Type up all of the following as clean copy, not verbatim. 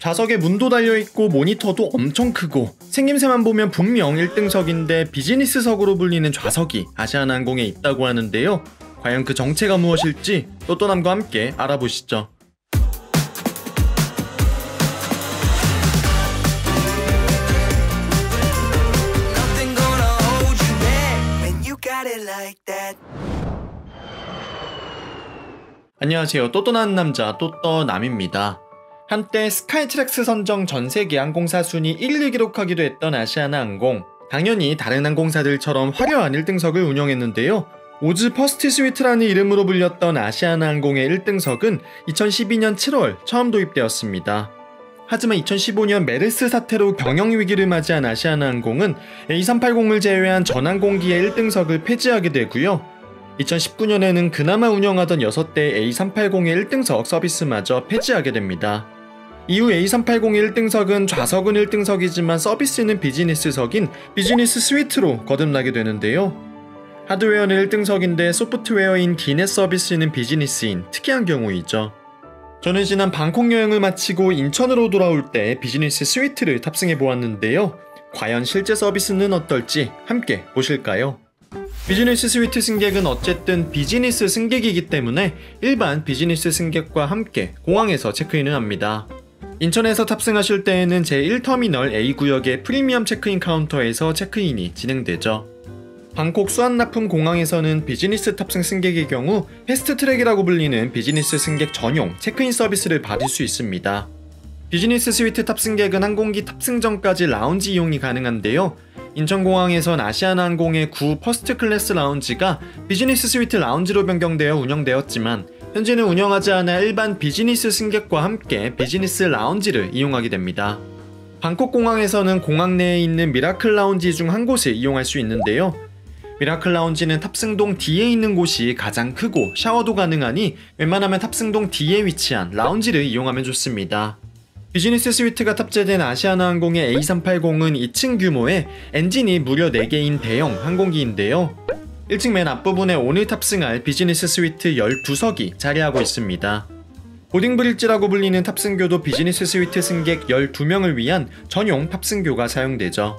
좌석에 문도 달려있고 모니터도 엄청 크고 생김새만 보면 분명 1등석인데 비즈니스석으로 불리는 좌석이 아시아나항공에 있다고 하는데요. 과연 그 정체가 무엇일지 또또남과 함께 알아보시죠. 안녕하세요. 또또나는 남자 또떠남입니다. 한때 스카이트랙스 선정 전세계 항공사 순위 1위를 기록하기도 했던 아시아나항공. 당연히 다른 항공사들처럼 화려한 1등석을 운영했는데요. 오즈 퍼스트 스위트라는 이름으로 불렸던 아시아나항공의 1등석은 2012년 7월 처음 도입되었습니다. 하지만 2015년 메르스 사태로 경영위기를 맞이한 아시아나항공은 A380을 제외한 전 항공기의 1등석을 폐지하게 되고요. 2019년에는 그나마 운영하던 6대 A380의 1등석 서비스마저 폐지하게 됩니다. 이후 A380의 1등석은 좌석은 1등석이지만 서비스는 비즈니스석인 비즈니스 스위트로 거듭나게 되는데요. 하드웨어는 1등석인데 소프트웨어인 디넷 서비스는 비즈니스인 특이한 경우이죠. 저는 지난 방콕 여행을 마치고 인천으로 돌아올 때 비즈니스 스위트를 탑승해 보았는데요. 과연 실제 서비스는 어떨지 함께 보실까요? 비즈니스 스위트 승객은 어쨌든 비즈니스 승객이기 때문에 일반 비즈니스 승객과 함께 공항에서 체크인을 합니다. 인천에서 탑승하실 때에는 제1터미널 A구역의 프리미엄 체크인 카운터에서 체크인이 진행되죠. 방콕 수완나품 공항에서는 비즈니스 탑승 승객의 경우 패스트트랙이라고 불리는 비즈니스 승객 전용 체크인 서비스를 받을 수 있습니다. 비즈니스 스위트 탑승객은 항공기 탑승 전까지 라운지 이용이 가능한데요. 인천공항에선 아시아나항공의 9 퍼스트 클래스 라운지가 비즈니스 스위트 라운지로 변경되어 운영되었지만 현재는 운영하지 않아 일반 비즈니스 승객과 함께 비즈니스 라운지를 이용하게 됩니다. 방콕 공항에서는 공항 내에 있는 미라클 라운지 중 한 곳을 이용할 수 있는데요. 미라클 라운지는 탑승동 D에 있는 곳이 가장 크고 샤워도 가능하니 웬만하면 탑승동 D에 위치한 라운지를 이용하면 좋습니다. 비즈니스 스위트가 탑재된 아시아나항공의 A380은 2층 규모의 엔진이 무려 4개인 대형 항공기인데요. 1층 맨 앞부분에 오늘 탑승할 비즈니스 스위트 12석이 자리하고 있습니다. 보딩 브릿지라고 불리는 탑승교도 비즈니스 스위트 승객 12명을 위한 전용 탑승교가 사용되죠.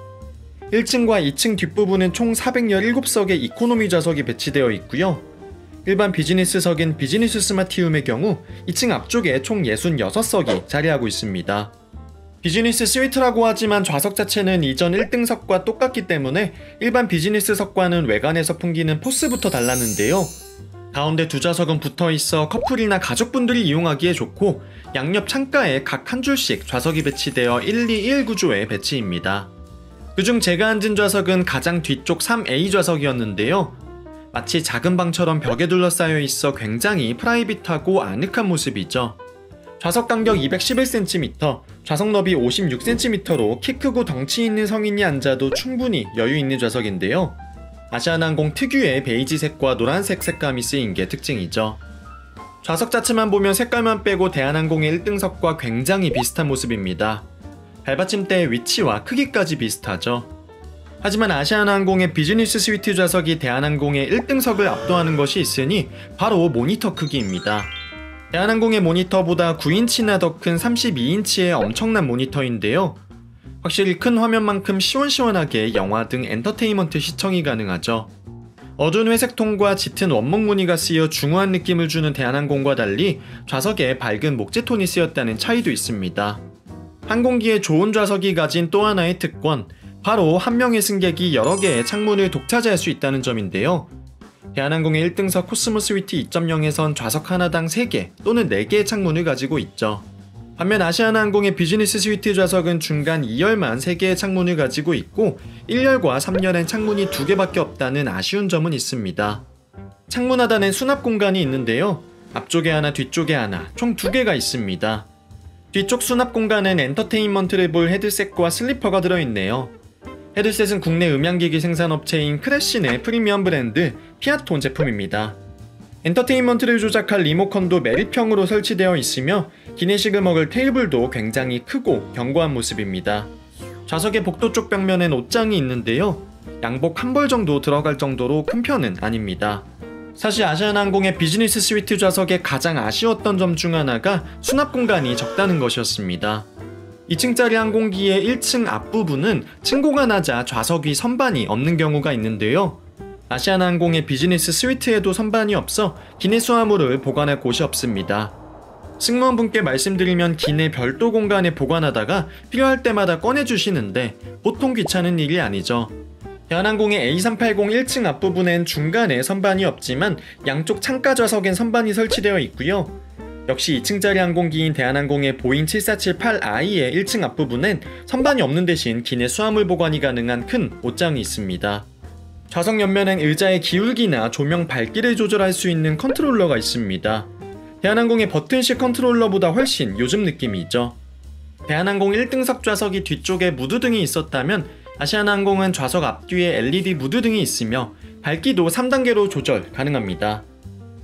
1층과 2층 뒷부분은 총 417석의 이코노미 좌석이 배치되어 있고요. 일반 비즈니스석인 비즈니스 스마티움의 경우 2층 앞쪽에 총 66석이 자리하고 있습니다. 비즈니스 스위트라고 하지만 좌석 자체는 이전 1등석과 똑같기 때문에 일반 비즈니스석과는 외관에서 풍기는 포스부터 달랐는데요. 가운데 두 좌석은 붙어있어 커플이나 가족분들이 이용하기에 좋고 양옆 창가에 각 한 줄씩 좌석이 배치되어 1-2-1 구조의 배치입니다. 그중 제가 앉은 좌석은 가장 뒤쪽 3A 좌석이었는데요. 마치 작은 방처럼 벽에 둘러싸여 있어 굉장히 프라이빗하고 아늑한 모습이죠. 좌석 간격 211cm, 좌석 너비 56cm로 키 크고 덩치 있는 성인이 앉아도 충분히 여유 있는 좌석인데요. 아시아나항공 특유의 베이지색과 노란색 색감이 쓰인 게 특징이죠. 좌석 자체만 보면 색깔만 빼고 대한항공의 1등석과 굉장히 비슷한 모습입니다. 발받침대의 위치와 크기까지 비슷하죠. 하지만 아시아나항공의 비즈니스 스위트 좌석이 대한항공의 1등석을 압도하는 것이 있으니 바로 모니터 크기입니다. 대한항공의 모니터보다 9인치나 더 큰 32인치의 엄청난 모니터인데요. 확실히 큰 화면만큼 시원시원하게 영화 등 엔터테인먼트 시청이 가능하죠. 어두운 회색톤과 짙은 원목 무늬가 쓰여 중후한 느낌을 주는 대한항공과 달리 좌석에 밝은 목재톤이 쓰였다는 차이도 있습니다. 항공기의 좋은 좌석이 가진 또 하나의 특권, 바로 한 명의 승객이 여러 개의 창문을 독차지할 수 있다는 점인데요. 대한항공의 1등석 코스모 스위트 2.0에선 좌석 하나당 3개 또는 4개의 창문을 가지고 있죠. 반면 아시아나항공의 비즈니스 스위트 좌석은 중간 2열만 3개의 창문을 가지고 있고 1열과 3열엔 창문이 2개밖에 없다는 아쉬운 점은 있습니다. 창문 하단엔 수납 공간이 있는데요. 앞쪽에 하나, 뒤쪽에 하나, 총 2개가 있습니다. 뒤쪽 수납 공간엔 엔터테인먼트를 볼 헤드셋과 슬리퍼가 들어있네요. 헤드셋은 국내 음향기기 생산업체인 크래쉬의 프리미엄 브랜드 피아톤 제품입니다. 엔터테인먼트를 조작할 리모컨도 매립형으로 설치되어 있으며 기내식을 먹을 테이블도 굉장히 크고 견고한 모습입니다. 좌석의 복도 쪽 벽면엔 옷장이 있는데요. 양복 한 벌 정도 들어갈 정도로 큰 편은 아닙니다. 사실 아시아나항공의 비즈니스 스위트 좌석의 가장 아쉬웠던 점 중 하나가 수납 공간이 적다는 것이었습니다. 2층짜리 항공기의 1층 앞부분은 층고가 낮아 좌석 위 선반이 없는 경우가 있는데요. 아시아나항공의 비즈니스 스위트에도 선반이 없어 기내 수화물을 보관할 곳이 없습니다. 승무원분께 말씀드리면 기내 별도 공간에 보관하다가 필요할 때마다 꺼내주시는데 보통 귀찮은 일이 아니죠. 대한항공의 A380 1층 앞부분엔 중간에 선반이 없지만 양쪽 창가 좌석엔 선반이 설치되어 있고요. 역시 2층짜리 항공기인 대한항공의 보잉 7478i의 1층 앞부분엔 선반이 없는 대신 기내 수화물 보관이 가능한 큰 옷장이 있습니다. 좌석 옆면엔 의자의 기울기나 조명 밝기를 조절할 수 있는 컨트롤러가 있습니다. 대한항공의 버튼식 컨트롤러보다 훨씬 요즘 느낌이죠. 대한항공 1등석 좌석이 뒤쪽에 무드등이 있었다면 아시아나항공은 좌석 앞뒤에 LED 무드등이 있으며 밝기도 3단계로 조절 가능합니다.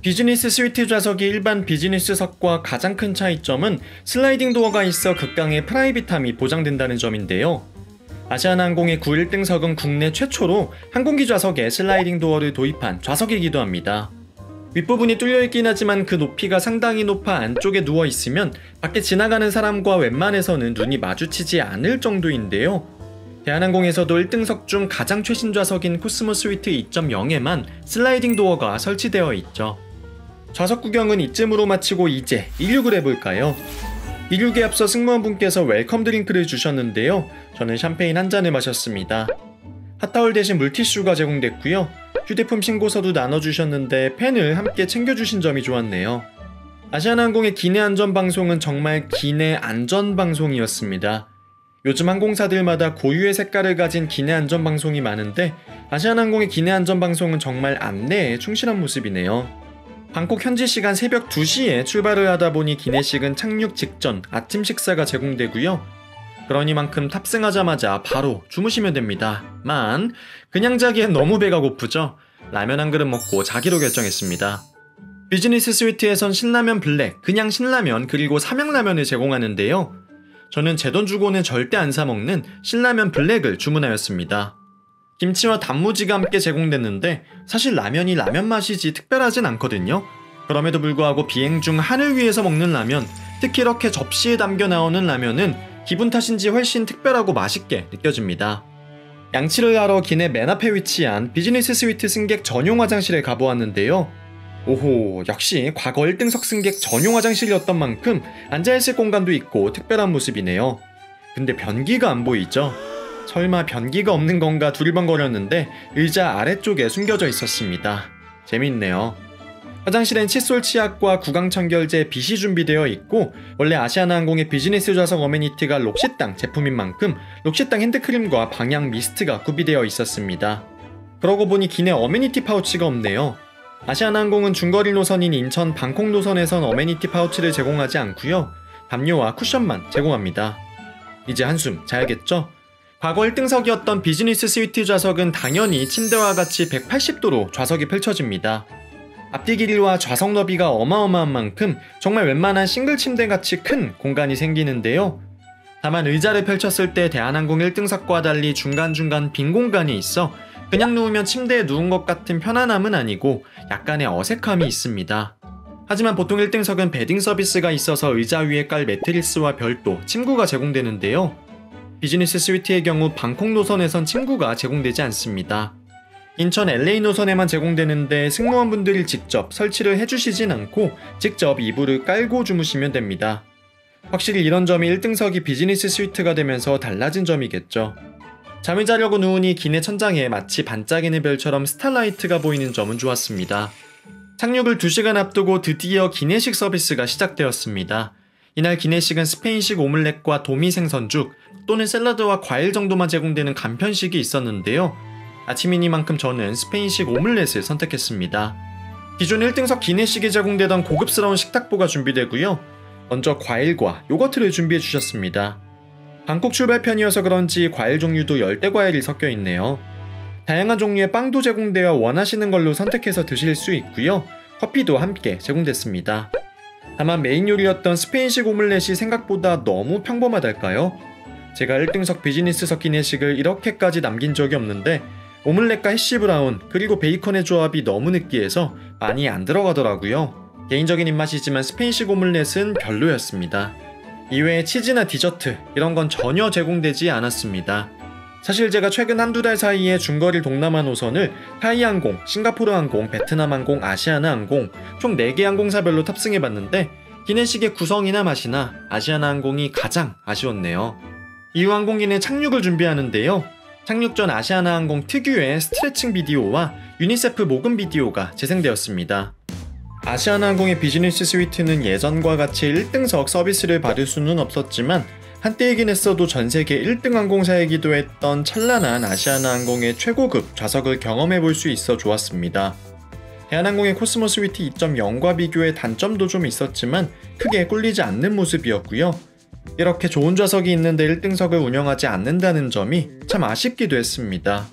비즈니스 스위트 좌석이 일반 비즈니스석과 가장 큰 차이점은 슬라이딩 도어가 있어 극강의 프라이빗함이 보장된다는 점인데요. 아시아나항공의 91등석은 국내 최초로 항공기 좌석에 슬라이딩 도어를 도입한 좌석이기도 합니다. 윗부분이 뚫려있긴 하지만 그 높이가 상당히 높아 안쪽에 누워있으면 밖에 지나가는 사람과 웬만해서는 눈이 마주치지 않을 정도인데요. 대한항공에서도 1등석 중 가장 최신 좌석인 코스모 스위트 2.0에만 슬라이딩 도어가 설치되어 있죠. 좌석 구경은 이쯤으로 마치고 이제 이륙을 해볼까요? 이륙에 앞서 승무원분께서 웰컴 드링크를 주셨는데요. 저는 샴페인 한 잔을 마셨습니다. 핫타올 대신 물티슈가 제공됐고요. 휴대폰 신고서도 나눠주셨는데 펜을 함께 챙겨주신 점이 좋았네요. 아시아나항공의 기내 안전방송은 정말 기내 안전방송이었습니다. 요즘 항공사들마다 고유의 색깔을 가진 기내 안전방송이 많은데 아시아나항공의 기내 안전방송은 정말 안내에 충실한 모습이네요. 방콕 현지 시간 새벽 2시에 출발을 하다 보니 기내식은 착륙 직전 아침 식사가 제공되고요. 그러니만큼 탑승하자마자 바로 주무시면 됩니다. 만 그냥 자기엔 너무 배가 고프죠? 라면 한 그릇 먹고 자기로 결정했습니다. 비즈니스 스위트에선 신라면 블랙, 그냥 신라면 그리고 삼양라면을 제공하는데요. 저는 제 돈 주고는 절대 안 사먹는 신라면 블랙을 주문하였습니다. 김치와 단무지가 함께 제공됐는데 사실 라면이 라면 맛이지 특별하진 않거든요. 그럼에도 불구하고 비행 중 하늘 위에서 먹는 라면, 특히 이렇게 접시에 담겨 나오는 라면은 기분 탓인지 훨씬 특별하고 맛있게 느껴집니다. 양치를 하러 기내 맨 앞에 위치한 비즈니스 스위트 승객 전용 화장실에 가보았는데요. 오호, 역시 과거 1등석 승객 전용 화장실이었던 만큼 앉아있을 공간도 있고 특별한 모습이네요. 근데 변기가 안 보이죠? 설마 변기가 없는 건가 두리번거렸는데 의자 아래쪽에 숨겨져 있었습니다. 재밌네요. 화장실엔 칫솔 치약과 구강청결제 빗이 준비되어 있고 원래 아시아나항공의 비즈니스 좌석 어메니티가 록시땅 제품인 만큼 록시땅 핸드크림과 방향 미스트가 구비되어 있었습니다. 그러고 보니 기내 어메니티 파우치가 없네요. 아시아나항공은 중거리 노선인 인천 방콕 노선에선 어메니티 파우치를 제공하지 않고요. 담요와 쿠션만 제공합니다. 이제 한숨 자야겠죠? 과거 1등석이었던 비즈니스 스위트 좌석은 당연히 침대와 같이 180도로 좌석이 펼쳐집니다. 앞뒤 길이와 좌석 너비가 어마어마한 만큼 정말 웬만한 싱글 침대같이 큰 공간이 생기는데요. 다만 의자를 펼쳤을 때 대한항공 1등석과 달리 중간중간 빈 공간이 있어 그냥 누우면 침대에 누운 것 같은 편안함은 아니고 약간의 어색함이 있습니다. 하지만 보통 1등석은 베딩 서비스가 있어서 의자 위에 깔 매트리스와 별도 침구가 제공되는데요. 비즈니스 스위트의 경우 방콕 노선에선 침구가 제공되지 않습니다. 인천 LA 노선에만 제공되는데 승무원분들이 직접 설치를 해주시진 않고 직접 이불을 깔고 주무시면 됩니다. 확실히 이런 점이 1등석이 비즈니스 스위트가 되면서 달라진 점이겠죠. 잠을 자려고 누우니 기내 천장에 마치 반짝이는 별처럼 스타라이트가 보이는 점은 좋았습니다. 착륙을 2시간 앞두고 드디어 기내식 서비스가 시작되었습니다. 이날 기내식은 스페인식 오믈렛과 도미 생선죽 또는 샐러드와 과일 정도만 제공되는 간편식이 있었는데요. 아침이니만큼 저는 스페인식 오믈렛을 선택했습니다. 기존 1등석 기내식이 제공되던 고급스러운 식탁보가 준비되고요. 먼저 과일과 요거트를 준비해 주셨습니다. 방콕 출발편이어서 그런지 과일 종류도 열대 과일이 섞여 있네요. 다양한 종류의 빵도 제공되어 원하시는 걸로 선택해서 드실 수 있고요. 커피도 함께 제공됐습니다. 다만 메인 요리였던 스페인식 오믈렛이 생각보다 너무 평범하달까요? 제가 1등석 비즈니스석 기내식을 이렇게까지 남긴 적이 없는데 오믈렛과 해시브라운 그리고 베이컨의 조합이 너무 느끼해서 많이 안 들어가더라고요. 개인적인 입맛이지만 스페인식 오믈렛은 별로였습니다. 이외에 치즈나 디저트 이런 건 전혀 제공되지 않았습니다. 사실 제가 최근 한두 달 사이에 중거리 동남아 노선을 타이항공, 싱가포르항공, 베트남항공, 아시아나항공 총 4개 항공사별로 탑승해봤는데 기내식의 구성이나 맛이나 아시아나항공이 가장 아쉬웠네요. 이후 항공기내 착륙을 준비하는데요. 착륙 전 아시아나항공 특유의 스트레칭 비디오와 유니세프 모금 비디오가 재생되었습니다. 아시아나항공의 비즈니스 스위트는 예전과 같이 1등석 서비스를 받을 수는 없었지만 한때이긴 했어도 전세계 1등 항공사이기도 했던 찬란한 아시아나항공의 최고급 좌석을 경험해볼 수 있어 좋았습니다. 대한항공의 코스모 스위트 2.0과 비교해 단점도 좀 있었지만 크게 꿀리지 않는 모습이었고요. 이렇게 좋은 좌석이 있는데 1등석을 운영하지 않는다는 점이 참 아쉽기도 했습니다.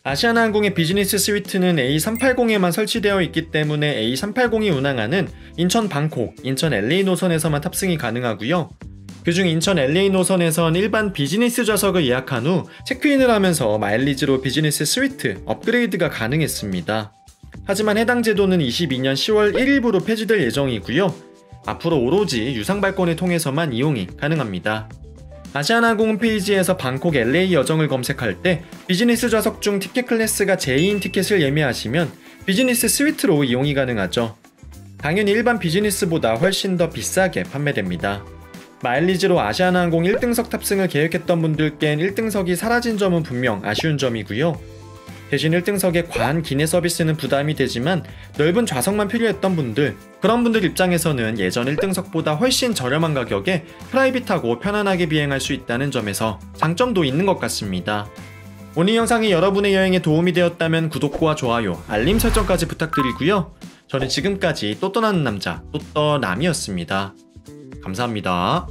아시아나항공의 비즈니스 스위트는 A380에만 설치되어 있기 때문에 A380이 운항하는 인천 방콕, 인천 LA 노선에서만 탑승이 가능하고요. 그중 인천 LA 노선에선 일반 비즈니스 좌석을 예약한 후 체크인을 하면서 마일리지로 비즈니스 스위트 업그레이드가 가능했습니다. 하지만 해당 제도는 22년 10월 1일부로 폐지될 예정이고요. 앞으로 오로지 유상 발권을 통해서만 이용이 가능합니다. 아시아나항공 홈페이지에서 방콕 LA 여정을 검색할 때 비즈니스 좌석 중 티켓 클래스가 J인 티켓을 예매하시면 비즈니스 스위트로 이용이 가능하죠. 당연히 일반 비즈니스보다 훨씬 더 비싸게 판매됩니다. 마일리지로 아시아나항공 1등석 탑승을 계획했던 분들께는 1등석이 사라진 점은 분명 아쉬운 점이고요. 대신 1등석의 과한 기내 서비스는 부담이 되지만 넓은 좌석만 필요했던 분들, 그런 분들 입장에서는 예전 1등석보다 훨씬 저렴한 가격에 프라이빗하고 편안하게 비행할 수 있다는 점에서 장점도 있는 것 같습니다. 오늘 영상이 여러분의 여행에 도움이 되었다면 구독과 좋아요, 알림 설정까지 부탁드리고요. 저는 지금까지 또 떠나는 남자, 또떠남이었습니다. 감사합니다.